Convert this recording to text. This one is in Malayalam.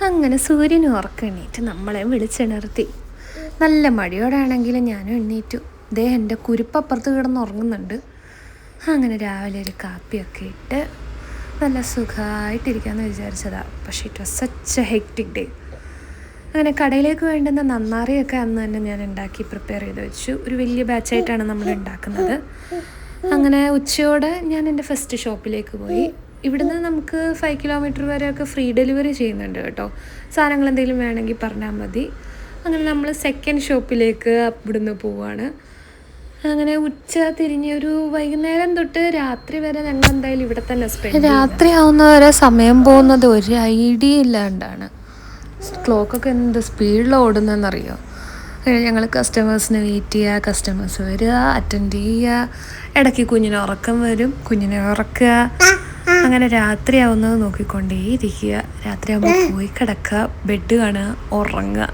അങ്ങനെ സൂര്യന് ഉറക്കം എണീറ്റ് നമ്മളെ വിളിച്ചുണർത്തി. നല്ല മടിയോടാണെങ്കിലും ഞാനും എണ്ണീറ്റു. ദേ എൻ്റെ കുരുപ്പപ്പുറത്ത് കിടന്ന് ഉറങ്ങുന്നുണ്ട്. അങ്ങനെ രാവിലെ ഒരു കാപ്പിയൊക്കെ ഇട്ട് നല്ല സുഖമായിട്ടിരിക്കാമെന്ന് വിചാരിച്ചതാണ്. പക്ഷേ it was such A hectic day. അങ്ങനെ കടയിലേക്ക് വേണ്ടുന്ന നന്നാറിയൊക്കെ അന്ന് തന്നെ ഞാൻ ഉണ്ടാക്കി പ്രിപ്പയർ ചെയ്ത് വെച്ചു. ഒരു വലിയ ബാച്ചായിട്ടാണ് നമ്മൾ ഉണ്ടാക്കുന്നത്. അങ്ങനെ ഉച്ചയോടെ ഞാൻ എൻ്റെ ഫസ്റ്റ് ഷോപ്പിലേക്ക് പോയി. ഇവിടുന്ന് നമുക്ക് 5 കിലോമീറ്റർ വരെയൊക്കെ ഫ്രീ ഡെലിവറി ചെയ്യുന്നുണ്ട് കേട്ടോ. സാധനങ്ങൾ എന്തെങ്കിലും വേണമെങ്കിൽ പറഞ്ഞാൽ മതി. അങ്ങനെ നമ്മൾ സെക്കൻഡ് ഷോപ്പിലേക്ക് ഇവിടുന്ന് പോവുകയാണ്. അങ്ങനെ ഉച്ച തിരിഞ്ഞ് ഒരു വൈകുന്നേരം തൊട്ട് രാത്രി വരെ ഞങ്ങൾ എന്തായാലും ഇവിടെ തന്നെ സ്പെൻഡ്. രാത്രി ആവുന്നവരെ സമയം പോകുന്നത് ഒരു ഐഡിയ ഇല്ലാണ്ടാണ്. ക്ലോക്കൊക്കെ എന്ത് സ്പീഡിൽ ഓടുന്നതെന്നറിയോ. ഞങ്ങൾ കസ്റ്റമേഴ്സിനെ വെയിറ്റ് ചെയ്യുക, കസ്റ്റമേഴ്സ് വരിക, അറ്റൻഡ് ചെയ്യുക, ഇടയ്ക്ക് കുഞ്ഞിന് ഉറക്കം വരും, കുഞ്ഞിനെ ഉറക്കുക. അങ്ങനെ രാത്രിയാവുന്നത് നോക്കിക്കൊണ്ടേയിരിക്കുക. രാത്രിയാകുമ്പോൾ പോയി കിടക്കുക, ബെഡ് കാണുക, ഉറങ്ങുക.